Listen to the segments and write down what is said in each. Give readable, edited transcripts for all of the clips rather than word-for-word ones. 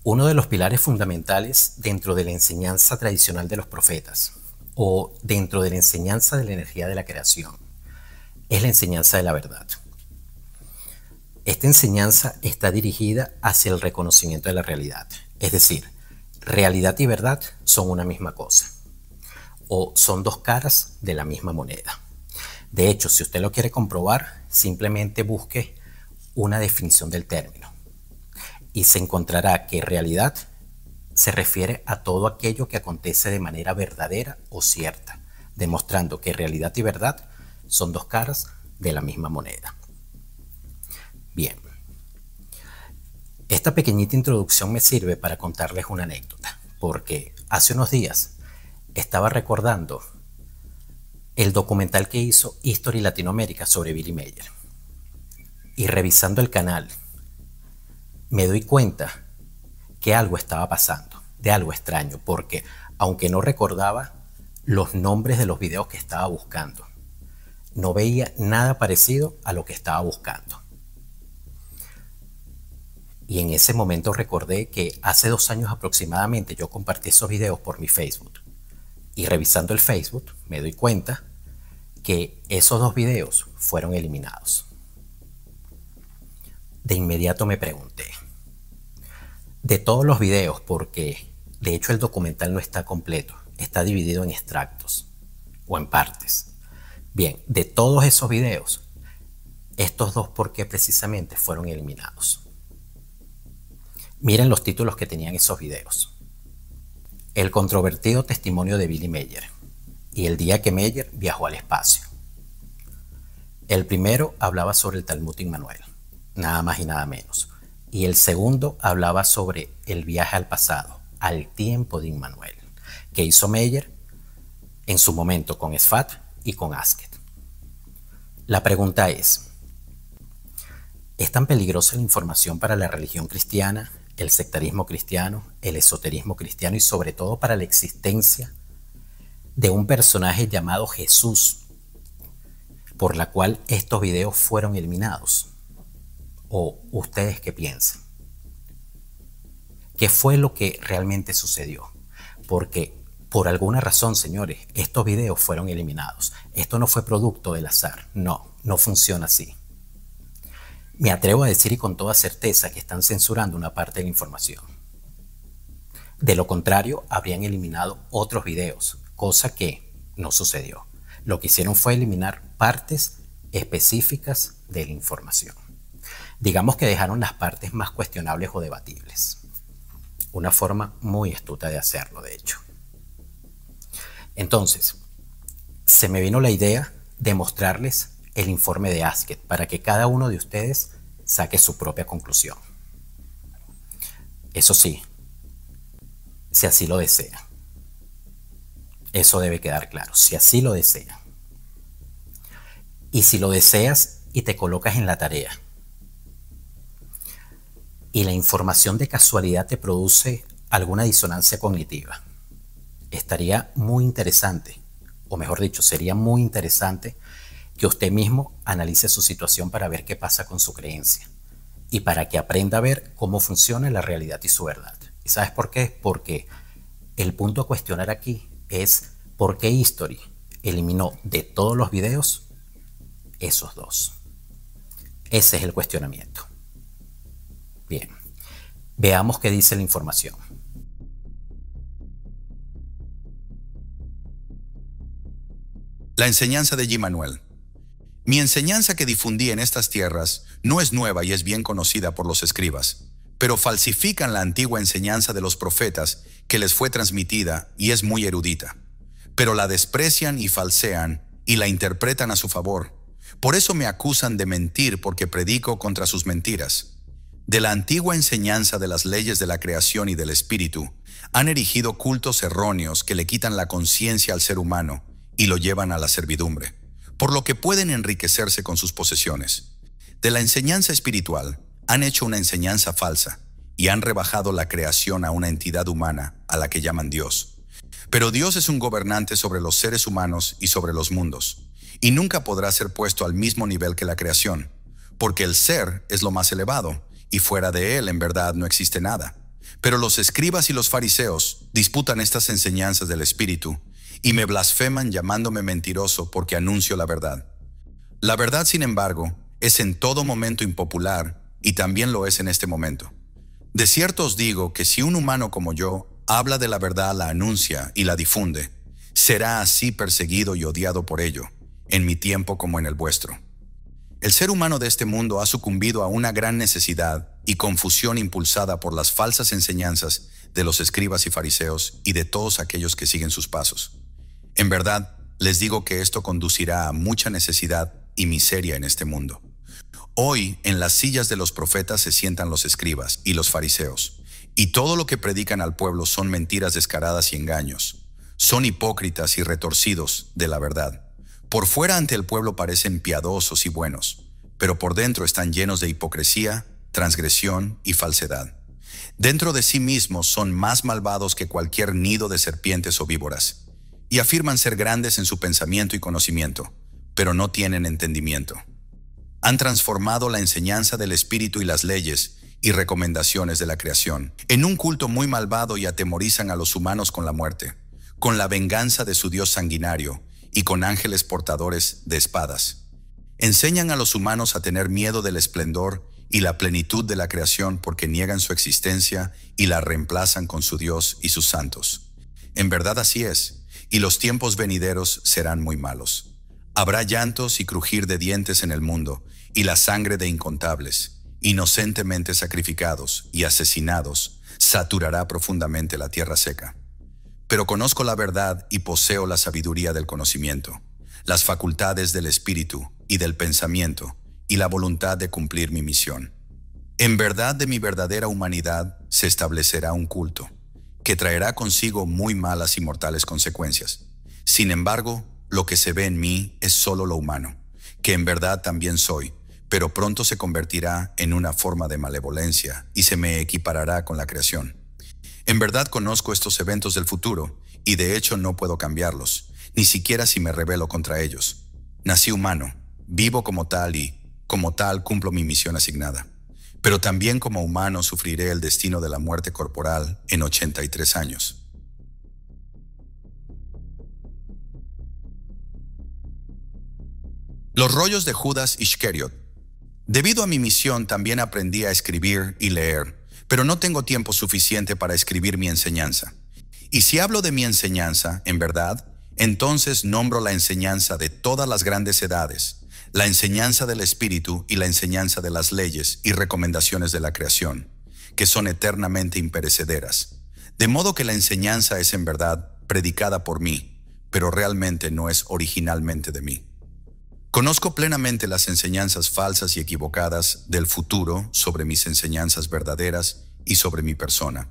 Uno de los pilares fundamentales dentro de la enseñanza tradicional de los profetas o dentro de la enseñanza de la energía de la creación es la enseñanza de la verdad. Esta enseñanza está dirigida hacia el reconocimiento de la realidad, es decir, realidad y verdad son una misma cosa o son dos caras de la misma moneda. De hecho, si usted lo quiere comprobar, simplemente busque una definición del término y se encontrará que realidad se refiere a todo aquello que acontece de manera verdadera o cierta, demostrando que realidad y verdad son dos caras de la misma moneda. Bien, esta pequeñita introducción me sirve para contarles una anécdota, porque hace unos días estaba recordando el documental que hizo History Latinoamérica sobre Billy Mayer. Y revisando el canal, me doy cuenta que algo estaba pasando, de algo extraño, porque aunque no recordaba los nombres de los videos que estaba buscando, no veía nada parecido a lo que estaba buscando. Y en ese momento recordé que hace 2 años aproximadamente yo compartí esos videos por mi Facebook. Y revisando el Facebook me doy cuenta que esos 2 videos fueron eliminados. De inmediato me pregunté, de todos los videos, porque de hecho el documental no está completo, está dividido en extractos o en partes. Bien, de todos esos videos, estos 2 ¿por qué precisamente fueron eliminados? Miren los títulos que tenían esos videos. El controvertido testimonio de Billy Mayer y el día que Mayer viajó al espacio. El primero hablaba sobre el Talmud Immanuel, nada más y nada menos. Y el segundo hablaba sobre el viaje al pasado, al tiempo de Immanuel, que hizo Mayer en su momento con Sfat y con Asket. La pregunta ¿es tan peligrosa la información para la religión cristiana, el sectarismo cristiano, el esoterismo cristiano y sobre todo para la existencia de un personaje llamado Jesús, por la cual estos videos fueron eliminados? ¿O ustedes qué piensan? ¿Qué fue lo que realmente sucedió? Porque por alguna razón, señores, estos videos fueron eliminados. Esto no fue producto del azar. No, no funciona así. Me atrevo a decir y con toda certeza que están censurando una parte de la información. De lo contrario, habrían eliminado otros videos, cosa que no sucedió. Lo que hicieron fue eliminar partes específicas de la información. Digamos que dejaron las partes más cuestionables o debatibles. Una forma muy astuta de hacerlo, de hecho. Entonces, se me vino la idea de mostrarles el informe de Asket para que cada uno de ustedes saque su propia conclusión. Eso sí, si así lo desean. Eso debe quedar claro, si así lo desean. Y si lo deseas y te colocas en la tarea y la información de casualidad te produce alguna disonancia cognitiva, estaría muy interesante, o mejor dicho, sería muy interesante que usted mismo analice su situación para ver qué pasa con su creencia y para que aprenda a ver cómo funciona la realidad y su verdad. ¿Y sabes por qué? Porque el punto a cuestionar aquí es por qué History eliminó de todos los videos esos 2. Ese es el cuestionamiento. Bien, veamos qué dice la información. La enseñanza de Immanuel. Mi enseñanza que difundí en estas tierras no es nueva y es bien conocida por los escribas, pero falsifican la antigua enseñanza de los profetas que les fue transmitida y es muy erudita. Pero la desprecian y falsean y la interpretan a su favor. Por eso me acusan de mentir porque predico contra sus mentiras. De la antigua enseñanza de las leyes de la creación y del espíritu, han erigido cultos erróneos que le quitan la conciencia al ser humano y lo llevan a la servidumbre, por lo que pueden enriquecerse con sus posesiones. De la enseñanza espiritual, han hecho una enseñanza falsa y han rebajado la creación a una entidad humana a la que llaman Dios. Pero Dios es un gobernante sobre los seres humanos y sobre los mundos, y nunca podrá ser puesto al mismo nivel que la creación, porque el ser es lo más elevado, y fuera de él en verdad no existe nada. Pero los escribas y los fariseos disputan estas enseñanzas del Espíritu y me blasfeman llamándome mentiroso porque anuncio la verdad. La verdad, sin embargo, es en todo momento impopular y también lo es en este momento. De cierto os digo que si un humano como yo habla de la verdad, la anuncia y la difunde, será así perseguido y odiado por ello, en mi tiempo como en el vuestro. El ser humano de este mundo ha sucumbido a una gran necesidad y confusión impulsada por las falsas enseñanzas de los escribas y fariseos y de todos aquellos que siguen sus pasos. En verdad, les digo que esto conducirá a mucha necesidad y miseria en este mundo. Hoy, en las sillas de los profetas se sientan los escribas y los fariseos, y todo lo que predican al pueblo son mentiras descaradas y engaños. Son hipócritas y retorcidos de la verdad. Por fuera ante el pueblo parecen piadosos y buenos, pero por dentro están llenos de hipocresía, transgresión y falsedad. Dentro de sí mismos son más malvados que cualquier nido de serpientes o víboras, y afirman ser grandes en su pensamiento y conocimiento, pero no tienen entendimiento. Han transformado la enseñanza del Espíritu y las leyes y recomendaciones de la creación en un culto muy malvado y atemorizan a los humanos con la muerte, con la venganza de su Dios sanguinario y con ángeles portadores de espadas. Enseñan a los humanos a tener miedo del esplendor y la plenitud de la creación porque niegan su existencia y la reemplazan con su Dios y sus santos. En verdad así es, y los tiempos venideros serán muy malos. Habrá llantos y crujir de dientes en el mundo, y la sangre de incontables, inocentemente sacrificados y asesinados, saturará profundamente la tierra seca. Pero conozco la verdad y poseo la sabiduría del conocimiento, las facultades del espíritu y del pensamiento, y la voluntad de cumplir mi misión. En verdad de mi verdadera humanidad se establecerá un culto, que traerá consigo muy malas y mortales consecuencias. Sin embargo, lo que se ve en mí es solo lo humano, que en verdad también soy, pero pronto se convertirá en una forma de malevolencia y se me equiparará con la creación. En verdad conozco estos eventos del futuro, y de hecho no puedo cambiarlos, ni siquiera si me rebelo contra ellos. Nací humano, vivo como tal y, como tal, cumplo mi misión asignada. Pero también como humano sufriré el destino de la muerte corporal en 83 años. Los rollos de Judas Iscariot. Debido a mi misión también aprendí a escribir y leer, pero no tengo tiempo suficiente para escribir mi enseñanza. Y si hablo de mi enseñanza, en verdad, entonces nombro la enseñanza de todas las grandes edades, la enseñanza del Espíritu y la enseñanza de las leyes y recomendaciones de la creación, que son eternamente imperecederas. De modo que la enseñanza es en verdad predicada por mí, pero realmente no es originalmente de mí. Conozco plenamente las enseñanzas falsas y equivocadas del futuro sobre mis enseñanzas verdaderas y sobre mi persona.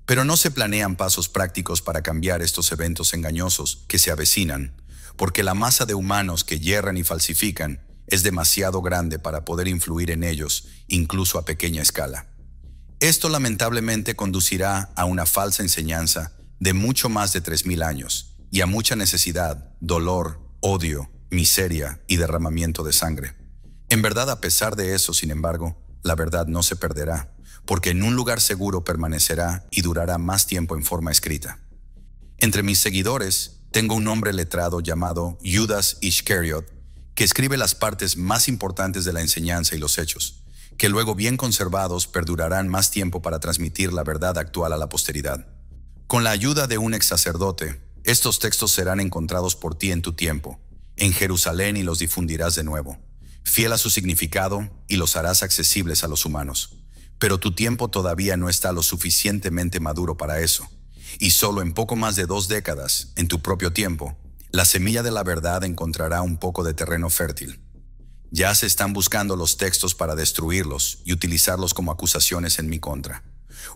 Pero no se planean pasos prácticos para cambiar estos eventos engañosos que se avecinan, porque la masa de humanos que yerran y falsifican es demasiado grande para poder influir en ellos, incluso a pequeña escala. Esto lamentablemente conducirá a una falsa enseñanza de mucho más de 3000 años y a mucha necesidad, dolor, odio, miseria y derramamiento de sangre. En verdad, a pesar de eso, sin embargo, la verdad no se perderá, porque en un lugar seguro permanecerá y durará más tiempo en forma escrita. Entre mis seguidores, tengo un hombre letrado llamado Judas Iscariot, que escribe las partes más importantes de la enseñanza y los hechos, que luego bien conservados perdurarán más tiempo para transmitir la verdad actual a la posteridad. Con la ayuda de un ex sacerdote, estos textos serán encontrados por ti en tu tiempo, en Jerusalén, y los difundirás de nuevo, fiel a su significado, y los harás accesibles a los humanos. Pero tu tiempo todavía no está lo suficientemente maduro para eso, y solo en poco más de 2 décadas, en tu propio tiempo, la semilla de la verdad encontrará un poco de terreno fértil. Ya se están buscando los textos para destruirlos y utilizarlos como acusaciones en mi contra.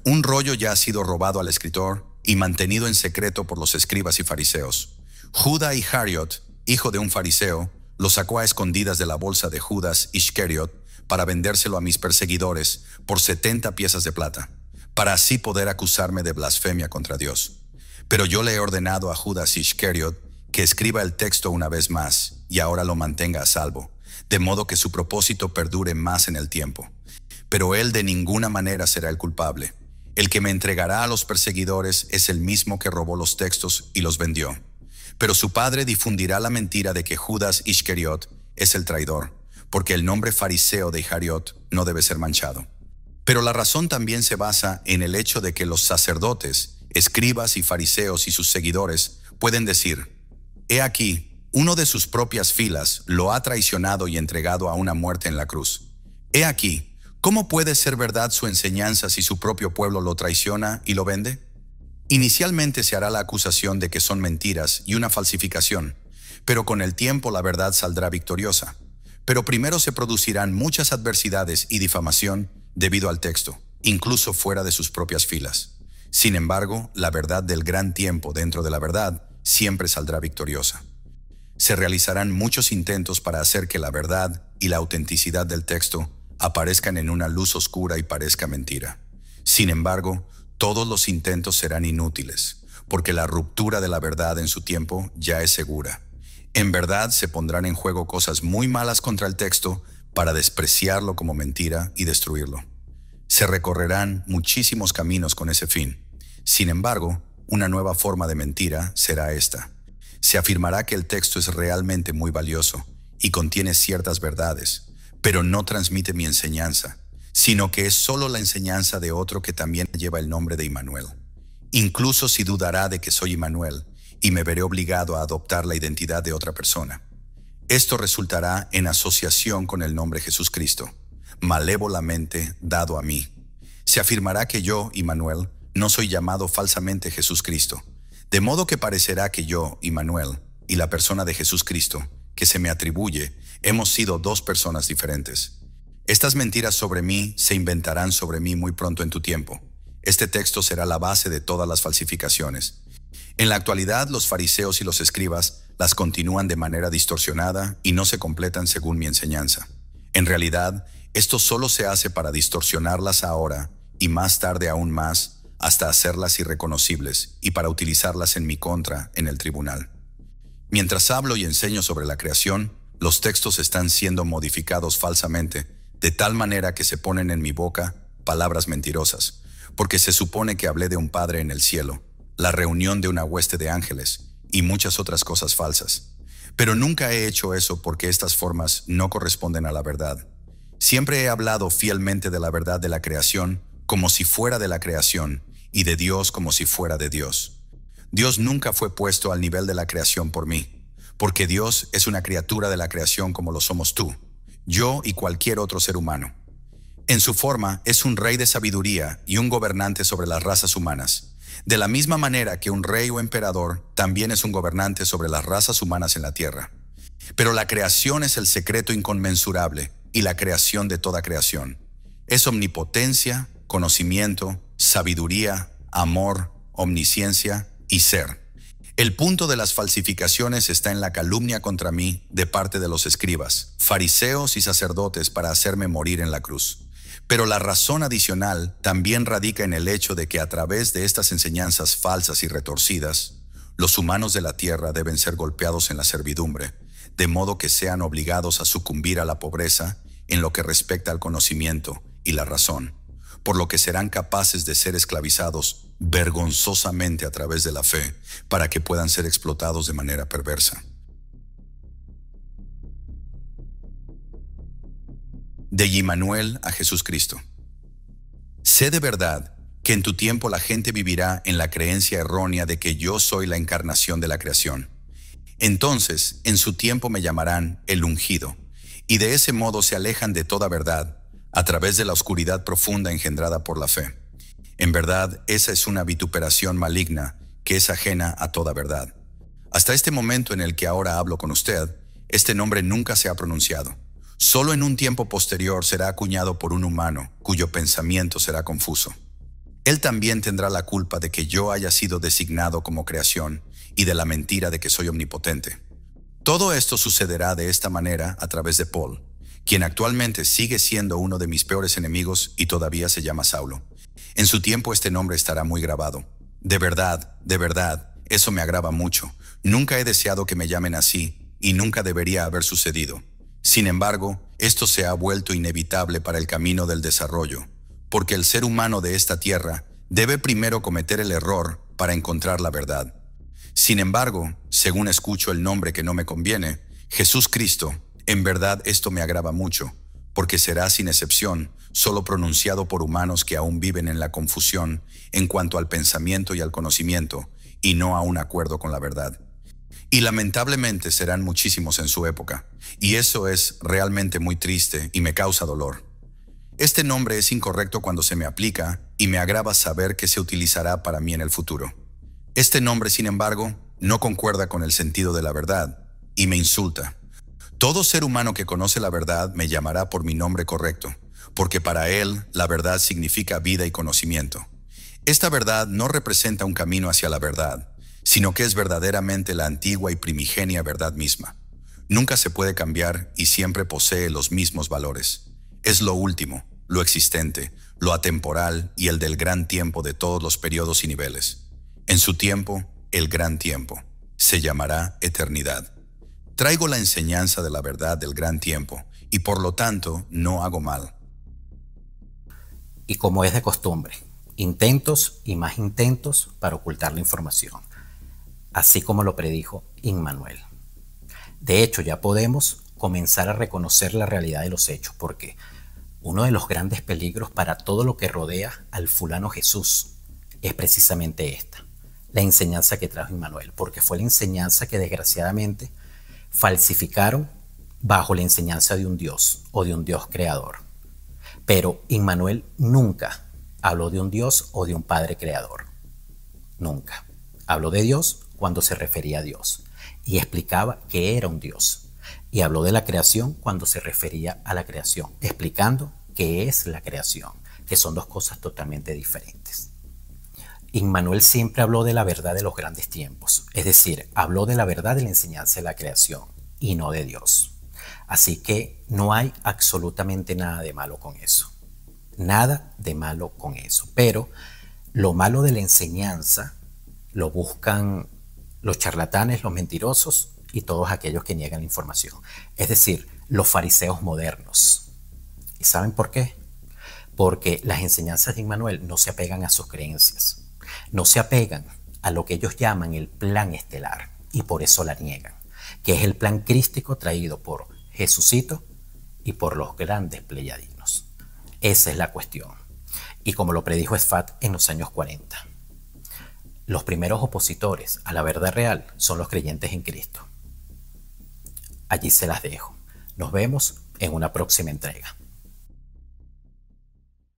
Un rollo ya ha sido robado al escritor y mantenido en secreto por los escribas y fariseos. Judas Iscariot, hijo de un fariseo, lo sacó a escondidas de la bolsa de Judas Iscariot para vendérselo a mis perseguidores por 70 piezas de plata, para así poder acusarme de blasfemia contra Dios. Pero yo le he ordenado a Judas Iscariot que escriba el texto una vez más y ahora lo mantenga a salvo, de modo que su propósito perdure más en el tiempo. Pero él de ninguna manera será el culpable. El que me entregará a los perseguidores es el mismo que robó los textos y los vendió. Pero su padre difundirá la mentira de que Judas Iscariot es el traidor, porque el nombre fariseo de Iscariot no debe ser manchado. Pero la razón también se basa en el hecho de que los sacerdotes, escribas y fariseos y sus seguidores pueden decir: «He aquí, uno de sus propias filas lo ha traicionado y entregado a una muerte en la cruz. He aquí, ¿cómo puede ser verdad su enseñanza si su propio pueblo lo traiciona y lo vende?». Inicialmente se hará la acusación de que son mentiras y una falsificación, pero con el tiempo la verdad saldrá victoriosa. Pero primero se producirán muchas adversidades y difamación debido al texto, incluso fuera de sus propias filas. Sin embargo, la verdad del gran tiempo dentro de la verdad siempre saldrá victoriosa. Se realizarán muchos intentos para hacer que la verdad y la autenticidad del texto aparezcan en una luz oscura y parezca mentira. Sin embargo, todos los intentos serán inútiles, porque la ruptura de la verdad en su tiempo ya es segura. En verdad se pondrán en juego cosas muy malas contra el texto para despreciarlo como mentira y destruirlo. Se recorrerán muchísimos caminos con ese fin. Sin embargo, una nueva forma de mentira será esta. Se afirmará que el texto es realmente muy valioso y contiene ciertas verdades, pero no transmite mi enseñanza, sino que es solo la enseñanza de otro que también lleva el nombre de Immanuel. Incluso si dudará de que soy Immanuel, y me veré obligado a adoptar la identidad de otra persona. Esto resultará en asociación con el nombre Jesús Cristo, malévolamente dado a mí. Se afirmará que yo, Immanuel, no soy llamado falsamente Jesús Cristo, de modo que parecerá que yo, Immanuel, y la persona de Jesús Cristo, que se me atribuye, hemos sido dos personas diferentes. Estas mentiras sobre mí se inventarán sobre mí muy pronto en tu tiempo. Este texto será la base de todas las falsificaciones. En la actualidad, los fariseos y los escribas las continúan de manera distorsionada y no se completan según mi enseñanza. En realidad, esto solo se hace para distorsionarlas ahora y más tarde aún más, hasta hacerlas irreconocibles y para utilizarlas en mi contra en el tribunal. Mientras hablo y enseño sobre la creación, los textos están siendo modificados falsamente, de tal manera que se ponen en mi boca palabras mentirosas, porque se supone que hablé de un Padre en el cielo, la reunión de una hueste de ángeles y muchas otras cosas falsas. Pero nunca he hecho eso porque estas formas no corresponden a la verdad. Siempre he hablado fielmente de la verdad de la creación como si fuera de la creación y de Dios como si fuera de Dios. Dios nunca fue puesto al nivel de la creación por mí, porque Dios es una criatura de la creación como lo somos tú, yo y cualquier otro ser humano. En su forma es un rey de sabiduría y un gobernante sobre las razas humanas, de la misma manera que un rey o emperador también es un gobernante sobre las razas humanas en la tierra. Pero la creación es el secreto inconmensurable y la creación de toda creación. Es omnipotencia, conocimiento, sabiduría, amor, omnisciencia y ser. El punto de las falsificaciones está en la calumnia contra mí de parte de los escribas, fariseos y sacerdotes para hacerme morir en la cruz. Pero la razón adicional también radica en el hecho de que a través de estas enseñanzas falsas y retorcidas, los humanos de la tierra deben ser golpeados en la servidumbre, de modo que sean obligados a sucumbir a la pobreza en lo que respecta al conocimiento y la razón, por lo que serán capaces de ser esclavizados vergonzosamente a través de la fe, para que puedan ser explotados de manera perversa. De Immanuel a Jesús Cristo. Sé de verdad que en tu tiempo la gente vivirá en la creencia errónea de que yo soy la encarnación de la creación. Entonces, en su tiempo me llamarán el ungido, y de ese modo se alejan de toda verdad, a través de la oscuridad profunda engendrada por la fe. En verdad, esa es una vituperación maligna que es ajena a toda verdad. Hasta este momento en el que ahora hablo con usted, este nombre nunca se ha pronunciado. Solo en un tiempo posterior será acuñado por un humano cuyo pensamiento será confuso. Él también tendrá la culpa de que yo haya sido designado como creación y de la mentira de que soy omnipotente. Todo esto sucederá de esta manera a través de Paul, quien actualmente sigue siendo uno de mis peores enemigos y todavía se llama Saulo. En su tiempo este nombre estará muy grabado. De verdad, eso me agrava mucho. Nunca he deseado que me llamen así y nunca debería haber sucedido. Sin embargo, esto se ha vuelto inevitable para el camino del desarrollo, porque el ser humano de esta tierra debe primero cometer el error para encontrar la verdad. Sin embargo, según escucho el nombre que no me conviene, Jesús Cristo, en verdad esto me agrava mucho, porque será sin excepción solo pronunciado por humanos que aún viven en la confusión en cuanto al pensamiento y al conocimiento, y no a un acuerdo con la verdad. Y lamentablemente serán muchísimos en su época, y eso es realmente muy triste y me causa dolor. Este nombre es incorrecto cuando se me aplica y me agrava saber que se utilizará para mí en el futuro. Este nombre, sin embargo, no concuerda con el sentido de la verdad y me insulta. Todo ser humano que conoce la verdad me llamará por mi nombre correcto, porque para él la verdad significa vida y conocimiento. Esta verdad no representa un camino hacia la verdad, sino que es verdaderamente la antigua y primigenia verdad misma. Nunca se puede cambiar y siempre posee los mismos valores. Es lo último, lo existente, lo atemporal y el del gran tiempo de todos los periodos y niveles. En su tiempo, el gran tiempo, se llamará eternidad. Traigo la enseñanza de la verdad del gran tiempo y por lo tanto no hago mal. Y como es de costumbre, intentos y más intentos para ocultar la información, así como lo predijo Immanuel. De hecho, ya podemos comenzar a reconocer la realidad de los hechos, porque uno de los grandes peligros para todo lo que rodea al fulano Jesús es precisamente esta, la enseñanza que trajo Immanuel, porque fue la enseñanza que desgraciadamente falsificaron bajo la enseñanza de un Dios o de un Dios creador. Pero Immanuel nunca habló de un Dios o de un Padre creador. Nunca. Habló de Dios cuando se refería a Dios y explicaba que era un Dios. Y habló de la creación cuando se refería a la creación, explicando qué es la creación, que son dos cosas totalmente diferentes. Immanuel siempre habló de la verdad de los grandes tiempos, es decir, habló de la verdad de la enseñanza de la creación y no de Dios. Así que no hay absolutamente nada de malo con eso. Nada de malo con eso. Pero lo malo de la enseñanza lo buscan los charlatanes, los mentirosos y todos aquellos que niegan la información. Es decir, los fariseos modernos. ¿Y saben por qué? Porque las enseñanzas de Immanuel no se apegan a sus creencias. No se apegan a lo que ellos llaman el plan estelar y por eso la niegan, que es el plan crístico traído por Jesucito y por los grandes pleyadinos. Esa es la cuestión. Y como lo predijo Sfat en los años 40, los primeros opositores a la verdad real son los creyentes en Cristo. Allí se las dejo. Nos vemos en una próxima entrega.